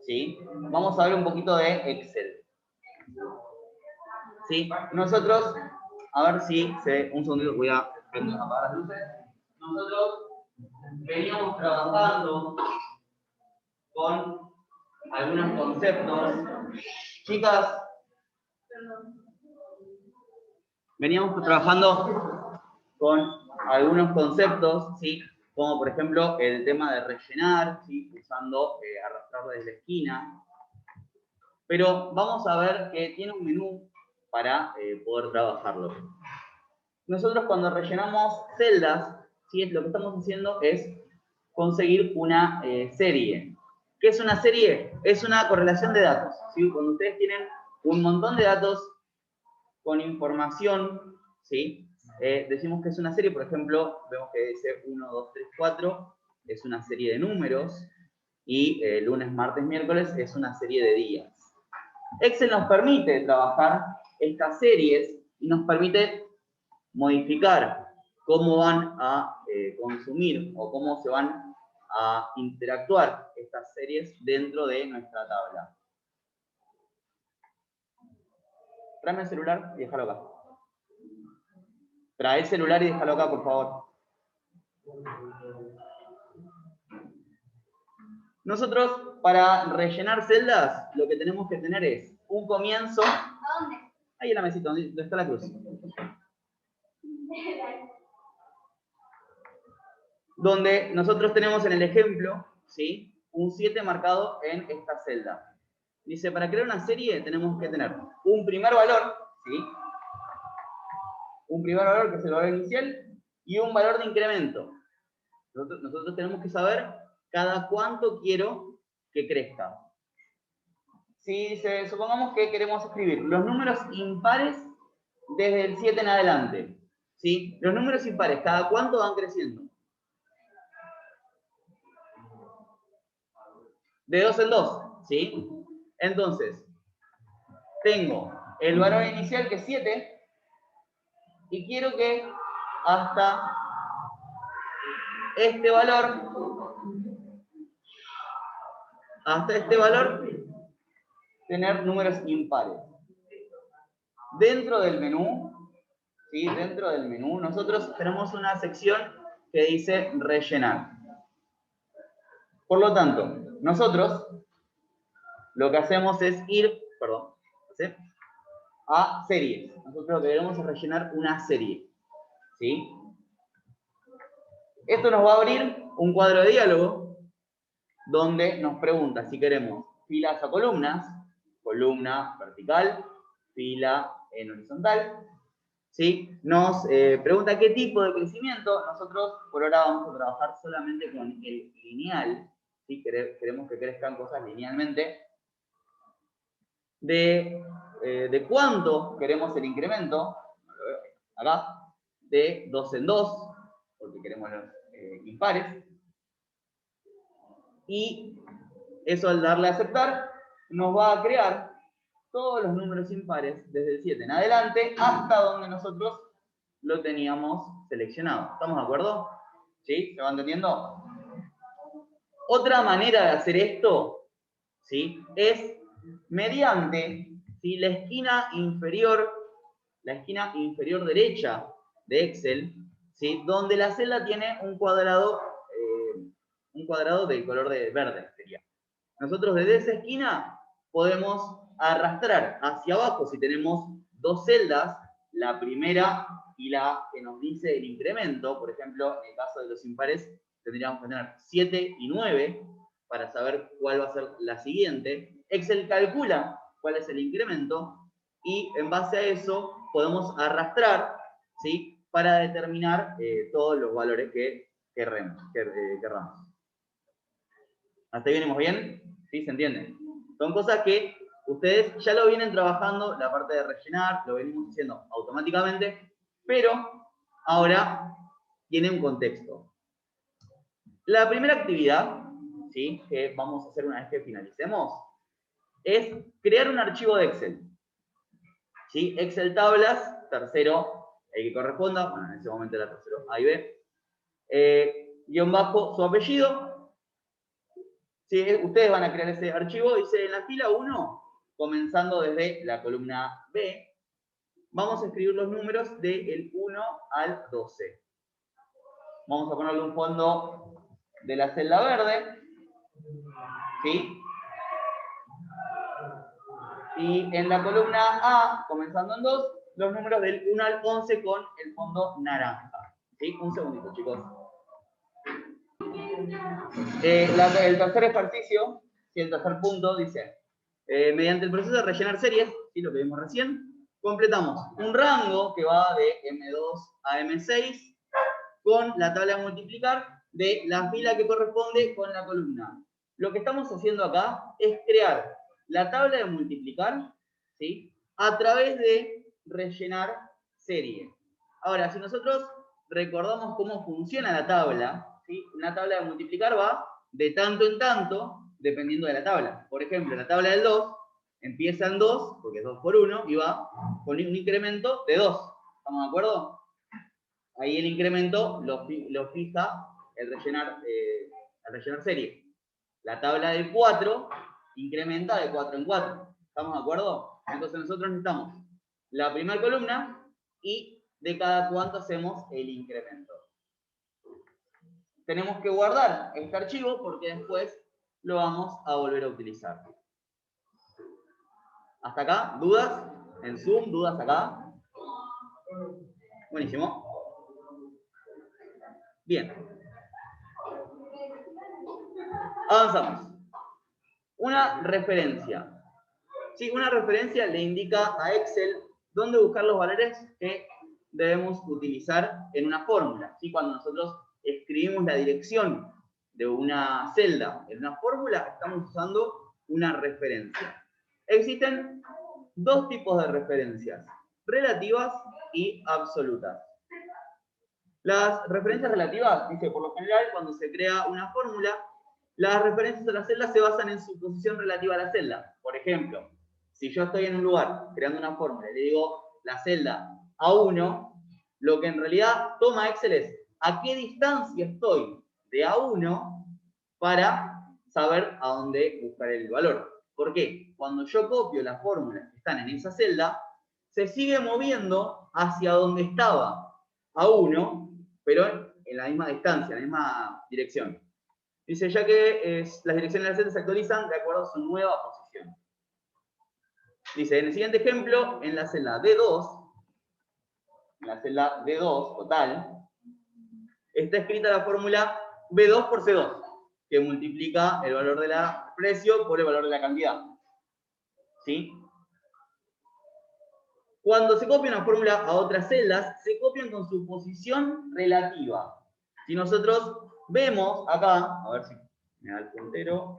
¿Sí? Vamos a ver un poquito de Excel. ¿Sí? Nosotros, a ver si se ve, un segundito, voy a apagar las luces. Nosotros veníamos trabajando con algunos conceptos. Chicas, veníamos trabajando con algunos conceptos, ¿sí? Como por ejemplo el tema de rellenar, ¿sí? Usando arrastrar desde la esquina. Pero vamos a ver que tiene un menú para poder trabajarlo. Nosotros cuando rellenamos celdas, ¿sí? Lo que estamos haciendo es conseguir una serie. ¿Qué es una serie? Es una correlación de datos, ¿sí? Cuando ustedes tienen un montón de datos con información, ¿sí? Decimos que es una serie, por ejemplo, vemos que dice 1, 2, 3, 4, es una serie de números, y lunes, martes, miércoles es una serie de días. Excel nos permite trabajar estas series y nos permite modificar cómo van a consumir o cómo se van a interactuar estas series dentro de nuestra tabla. Tráeme el celular y déjalo acá. Trae el celular y déjalo acá, por favor. Nosotros, para rellenar celdas, lo que tenemos que tener es un comienzo. ¿A dónde? Ahí en la mesita, donde está la cruz. Donde nosotros tenemos en el ejemplo, ¿sí? Un 7 marcado en esta celda. Dice, para crear una serie tenemos que tener un primer valor, ¿sí? Un primer valor que es el valor inicial y un valor de incremento. Nosotros tenemos que saber cada cuánto quiero que crezca. Si supongamos que queremos escribir los números impares desde el 7 en adelante, ¿sí? Los números impares, ¿cada cuánto van creciendo? De 2 en 2, ¿sí? Entonces, tengo el valor inicial que es 7 y quiero que hasta este valor, tener números impares. Dentro del menú, ¿sí? Dentro del menú, nosotros tenemos una sección que dice rellenar. Por lo tanto, nosotros lo que hacemos es ir, ¿sí? A series. Nosotros lo que queremos es rellenar una serie, ¿sí? Esto nos va a abrir un cuadro de diálogo donde nos pregunta si queremos filas a columnas, columna vertical, fila en horizontal, ¿sí? Nos pregunta qué tipo de crecimiento. Nosotros por ahora vamos a trabajar solamente con el lineal, ¿sí? Queremos que crezcan cosas linealmente. De cuánto queremos el incremento, acá, de 2 en 2, porque queremos los impares. Y eso al darle a aceptar, nos va a crear todos los números impares desde el 7 en adelante hasta donde nosotros lo teníamos seleccionado. ¿Estamos de acuerdo? ¿Sí? ¿Se va entendiendo? Otra manera de hacer esto, ¿sí? Es mediante, ¿sí? la esquina inferior derecha de Excel, ¿sí? Donde la celda tiene un cuadrado de color de verde, sería. Nosotros desde esa esquina podemos arrastrar hacia abajo si tenemos dos celdas, la primera y la que nos dice el incremento. Por ejemplo, en el caso de los impares tendríamos que tener 7 y 9 para saber cuál va a ser la siguiente. Excel calcula cuál es el incremento y en base a eso podemos arrastrar, ¿sí? Para determinar todos los valores que querramos. ¿Hasta ahí venimos bien? ¿Sí? ¿Se entiende? Son cosas que ustedes ya lo vienen trabajando, la parte de rellenar, lo venimos haciendo automáticamente, pero ahora tiene un contexto. La primera actividad, ¿sí? Que vamos a hacer una vez que finalicemos, es crear un archivo de Excel. ¿Sí? Excel tablas, tercero, el que corresponda, bueno, en ese momento era tercero A y B, guión bajo su apellido, Sí, ustedes van a crear ese archivo, dice en la fila 1, comenzando desde la columna B, vamos a escribir los números del 1 al 12. Vamos a ponerle un fondo de la celda verde, ¿sí? Y en la columna A, comenzando en 2, los números del 1 al 11 con el fondo naranja. ¿Sí? Un segundito, chicos. El tercer ejercicio, y el tercer punto, dice, mediante el proceso de rellenar series, ¿sí? Lo que vimos recién, completamos un rango que va de M2 a M6 con la tabla de multiplicar de la fila que corresponde con la columna. Lo que estamos haciendo acá es crear la tabla de multiplicar, ¿sí? A través de rellenar serie. Ahora, si nosotros recordamos cómo funciona la tabla, ¿sí? Una tabla de multiplicar va de tanto en tanto, dependiendo de la tabla. Por ejemplo, la tabla del 2 empieza en 2, porque es 2 por 1, y va con un incremento de 2. ¿Estamos de acuerdo? Ahí el incremento lo fija el rellenar serie. La tabla de 4 incrementa de 4 en 4. ¿Estamos de acuerdo? Entonces nosotros necesitamos la primera columna y de cada cuánto hacemos el incremento. Tenemos que guardar este archivo porque después lo vamos a volver a utilizar. ¿Hasta acá? ¿Dudas? En Zoom, ¿dudas acá? Buenísimo. Bien. Avanzamos. Una referencia. Sí, una referencia le indica a Excel dónde buscar los valores que debemos utilizar en una fórmula. ¿Sí? Cuando nosotros escribimos la dirección de una celda en una fórmula, estamos usando una referencia. Existen dos tipos de referencias, relativas y absolutas. Las referencias relativas, dice, por lo general, cuando se crea una fórmula, las referencias a la celda se basan en su posición relativa a la celda. Por ejemplo, si yo estoy en un lugar creando una fórmula y le digo la celda A1, lo que en realidad toma Excel es a qué distancia estoy de A1 para saber a dónde buscar el valor. ¿Por qué? Cuando yo copio las fórmulas que están en esa celda, se sigue moviendo hacia donde estaba A1, pero en la misma distancia, en la misma dirección. Dice, ya que las direcciones de la celda se actualizan de acuerdo a su nueva posición. Dice, en el siguiente ejemplo, en la celda D2, total, está escrita la fórmula B2 por C2, que multiplica el valor del precio por el valor de la cantidad. ¿Sí? Cuando se copia una fórmula a otras celdas, se copian con su posición relativa. Si nosotros vemos acá, a ver si me da el puntero.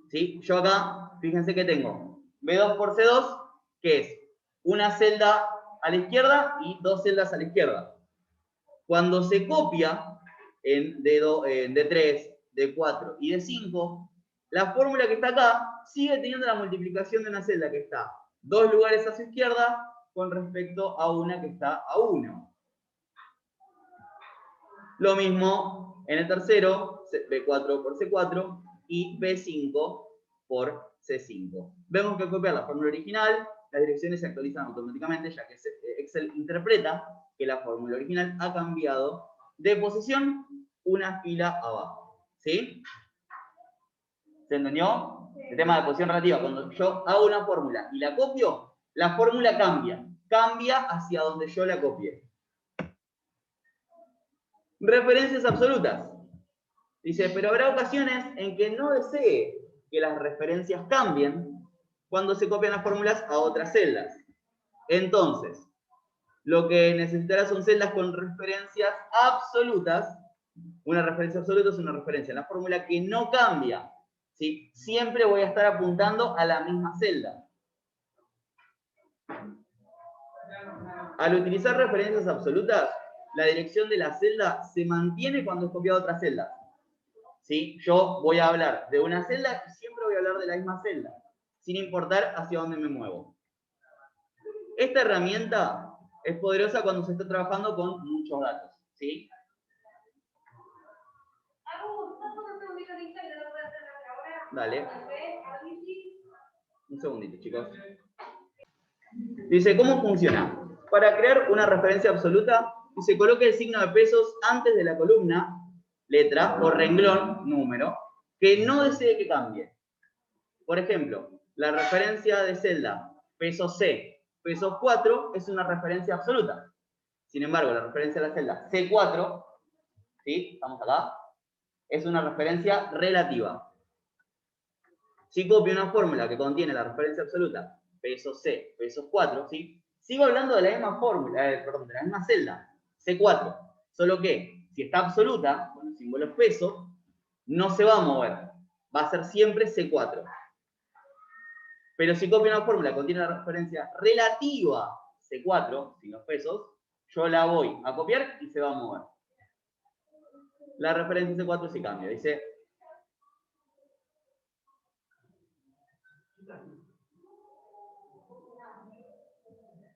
¿Sí? Yo acá, fíjense que tengo B2 por C2, que es una celda a la izquierda y dos celdas a la izquierda. Cuando se copia en D3, D4 y D5, la fórmula que está acá sigue teniendo la multiplicación de una celda que está dos lugares a su izquierda con respecto a una que está a 1. Lo mismo en el tercero, B4 por C4 y B5 por C5. Vemos que al copiar la fórmula original, las direcciones se actualizan automáticamente, ya que Excel interpreta que la fórmula original ha cambiado de posición una fila abajo. ¿Sí? ¿Se entendió? El tema de posición relativa. Cuando yo hago una fórmula y la copio, la fórmula cambia. Cambia hacia donde yo la copié. Referencias absolutas. Dice, pero habrá ocasiones en que no desee que las referencias cambien cuando se copian las fórmulas a otras celdas. Entonces, lo que necesitará son celdas con referencias absolutas. Una referencia absoluta es una referencia en la fórmula que no cambia. ¿Sí? Siempre voy a estar apuntando a la misma celda. Al utilizar referencias absolutas, la dirección de la celda se mantiene cuando es copiada a otra celda. ¿Sí? Yo voy a hablar de una celda y siempre voy a hablar de la misma celda, sin importar hacia dónde me muevo. Esta herramienta Es poderosa cuando se está trabajando con muchos datos, ¿sí? Dale. Un segundito, chicos. Dice, ¿cómo funciona? Para crear una referencia absoluta, se coloca el signo de pesos antes de la columna, letra o renglón, número, que no desee que cambie. Por ejemplo, la referencia de celda pesos C, pesos 4, es una referencia absoluta. Sin embargo, la referencia de la celda C4, ¿sí? Estamos acá, es una referencia relativa. Si copio una fórmula que contiene la referencia absoluta, pesos C, pesos 4, ¿sí? Sigo hablando de la misma fórmula, perdón, de la misma celda, C4. Solo que, si está absoluta, con el símbolo peso, no se va a mover. Va a ser siempre C4. Pero si copio una fórmula que contiene la referencia relativa C4, sin los pesos, yo la voy a copiar y se va a mover. La referencia C4 sí cambia. Dice,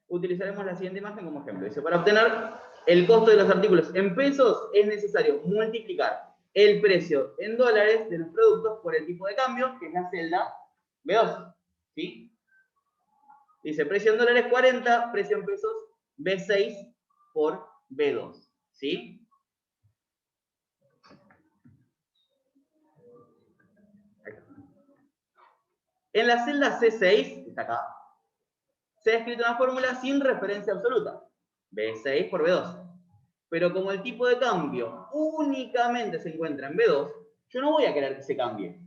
utilizaremos la siguiente imagen como ejemplo. Dice, para obtener el costo de los artículos en pesos es necesario multiplicar el precio en dólares de los productos por el tipo de cambio, que es la celda B2. ¿Sí? Dice, precio en dólares 40, precio en pesos B6 por B2. ¿Sí? En la celda C6, que está acá, se ha escrito una fórmula sin referencia absoluta. B6 por B2. Pero como el tipo de cambio únicamente se encuentra en B2, yo no voy a querer que se cambie.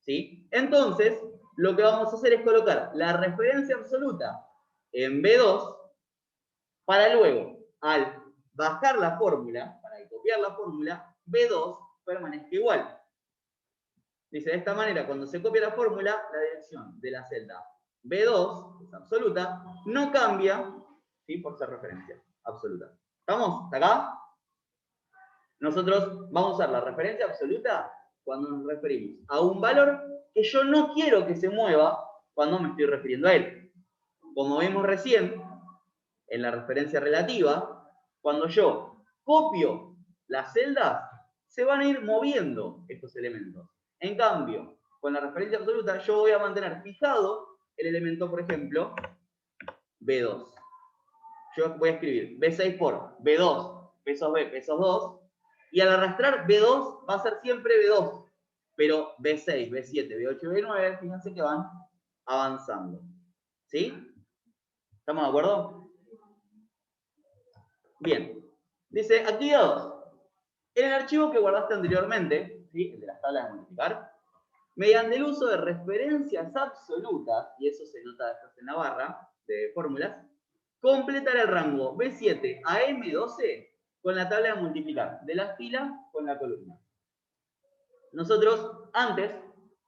¿Sí? Entonces, lo que vamos a hacer es colocar la referencia absoluta en B2 para luego, al bajar la fórmula, para copiar la fórmula, B2 permanezca igual. Dice, de esta manera, cuando se copia la fórmula, la dirección de la celda B2, que es absoluta, no cambia, ¿sí? Por ser referencia absoluta. ¿Estamos? ¿Hasta acá? Nosotros vamos a usar la referencia absoluta cuando nos referimos a un valor que yo no quiero que se mueva cuando me estoy refiriendo a él. Como vimos recién, en la referencia relativa, cuando yo copio las celdas, se van a ir moviendo estos elementos. En cambio, con la referencia absoluta, yo voy a mantener fijado el elemento, por ejemplo, B2. Yo voy a escribir B6 por B2, pesos B, pesos 2, y al arrastrar B2 va a ser siempre B2, pero B6, B7, B8 y B9, fíjense que van avanzando. ¿Sí? ¿Estamos de acuerdo? Bien. Dice, actividad 2. En el archivo que guardaste anteriormente, ¿sí? El de las tablas de multiplicar, mediante el uso de referencias absolutas, y eso se nota después en la barra de fórmulas, completar el rango B7 a M12 con la tabla de multiplicar de la fila con la columna. Nosotros antes,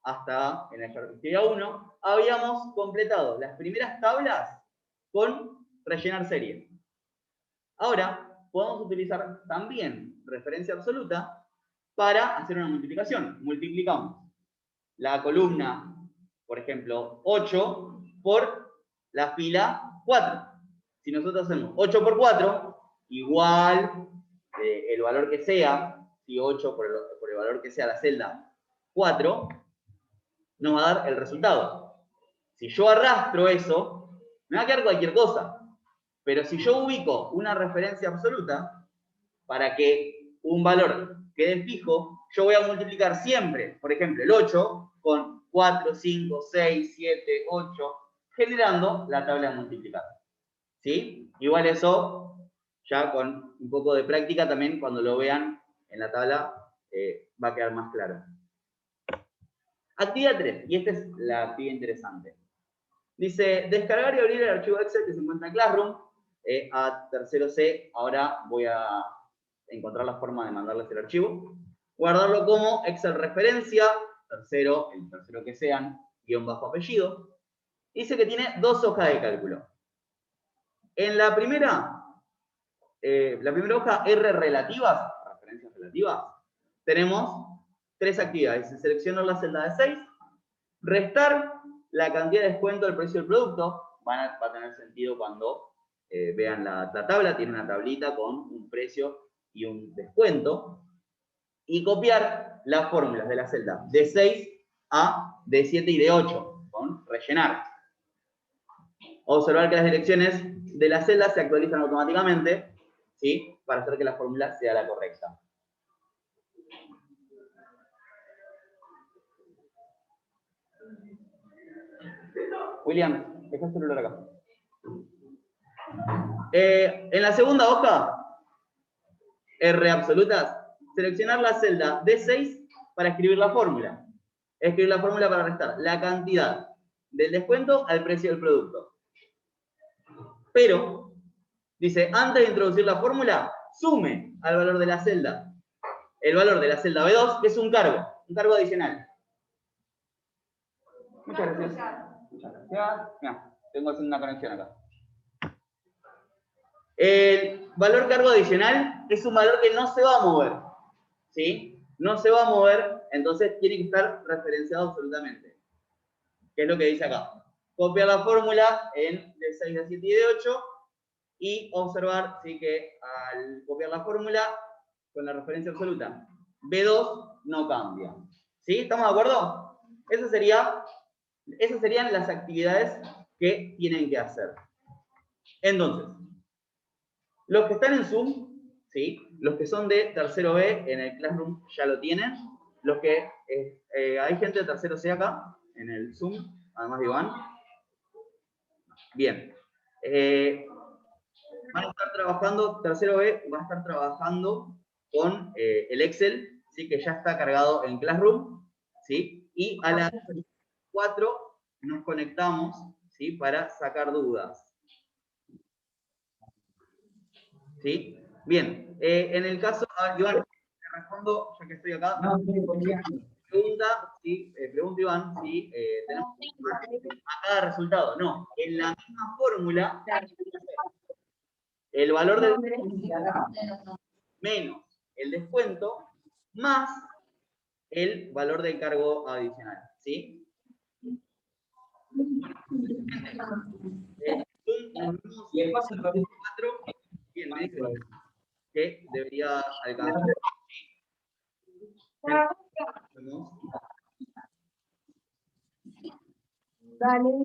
hasta en la actividad 1, habíamos completado las primeras tablas con rellenar serie. Ahora podemos utilizar también referencia absoluta para hacer una multiplicación. Multiplicamos la columna, por ejemplo, 8 por la fila 4. Si nosotros hacemos 8 por 4, igual el valor que sea, si 8 por el valor que sea la celda 4, nos va a dar el resultado. Si yo arrastro eso, me va a quedar cualquier cosa. Pero si yo ubico una referencia absoluta, para que un valor quede fijo, yo voy a multiplicar siempre, por ejemplo, el 8 con 4, 5, 6, 7, 8, generando la tabla de multiplicar. ¿Sí? Igual eso, ya con un poco de práctica también, cuando lo vean en la tabla, va a quedar más claro. Actividad 3, y esta es la actividad interesante. Dice, descargar y abrir el archivo Excel que se encuentra en Classroom. A tercero C, ahora voy a encontrar la forma de mandarles el archivo. Guardarlo como Excel referencia, tercero, el tercero que sean, guión bajo apellido. Dice que tiene 2 hojas de cálculo. En la primera hoja R relativas, referencias relativas, tenemos 3 actividades. Seleccionar la celda de 6, restar la cantidad de descuento del precio del producto, va a tener sentido cuando vean la tabla, tiene una tablita con un precio y un descuento. Y copiar las fórmulas de la celda D6 a D7 y D8, con rellenar. Observar que las direcciones de las celdas se actualizan automáticamente, ¿sí? Para hacer que la fórmula sea la correcta. William, deja el celular acá. En la segunda hoja, R absolutas, seleccionar la celda D6 para escribir la fórmula. Escribir la fórmula para restar la cantidad del descuento al precio del producto. Pero, dice, antes de introducir la fórmula, sume al valor de la celda el valor de la celda B2, que es un cargo adicional. Muchas gracias. Muchas gracias. Mira, tengo haciendo una conexión acá. El valor cargo adicional es un valor que no se va a mover, ¿sí? No se va a mover, entonces tiene que estar referenciado absolutamente. ¿Qué es lo que dice acá? Copiar la fórmula en D6, D7 y D8 y observar, ¿sí? Que al copiar la fórmula con la referencia absoluta, B2 no cambia. ¿Sí? ¿Estamos de acuerdo? Esas serían las actividades que tienen que hacer. Entonces, los que están en Zoom, ¿sí? Los que son de tercero B en el Classroom ya lo tienen. Los que hay gente de tercero C acá en el Zoom, además de Iván. Bien. Van a estar trabajando, tercero B va a estar trabajando con el Excel, ¿sí? Que ya está cargado en Classroom, ¿sí? Y a las 4 nos conectamos, ¿sí? Para sacar dudas. ¿Sí? Bien, en el caso, Iván, te respondo, ya que estoy acá. Pregunta, ¿sí? Pregunta Iván, si tenemos a cada resultado. No, en la misma fórmula, el valor del menos el descuento más el valor del cargo adicional. ¿Sí? Y el paso 4, bien, me dice que debería alcanzar. Dale.